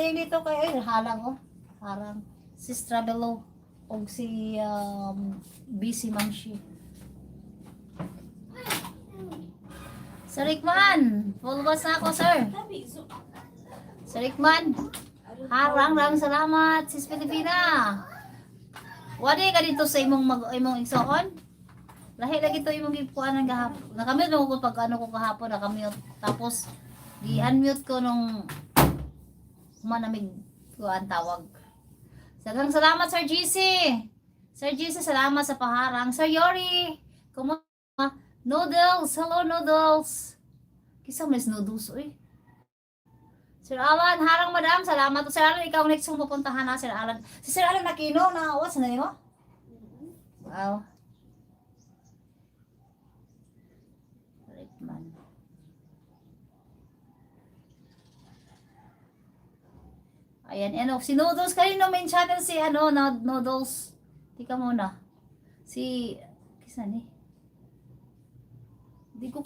dating dito kay ay halang oh. Harang si Stravelo og si busy Mamshi. Sir Rickman, pulbas na ako, sir. Sir Rickman, harang salamat, sis Pilipina. Wadi ka dito sa imong igsoon? Lahi lagi to imong gipuanan gahapon. Nakamute mo ko pag ano ko kahapon, nakamute. Tapos di-unmute ko nung manamig ko ang tawag. Sagang salamat, Sir GC. Sir GC, salamat sa paharang. Sir Yori, kumusta? Noodles, hello Noodles. Kisa mas noodles, uy. Sir Alan, harang madam, salamat. Sir Alan, ikaw next yung pupuntahan na, Sir Alan. Si Sir Alan Nakino, na what's na nimo? Wow. Rickman. Ayan, ano, si Noodles, kanino main channel si, ano, Noodles. Tika muna. Si, kisa ni? Di ko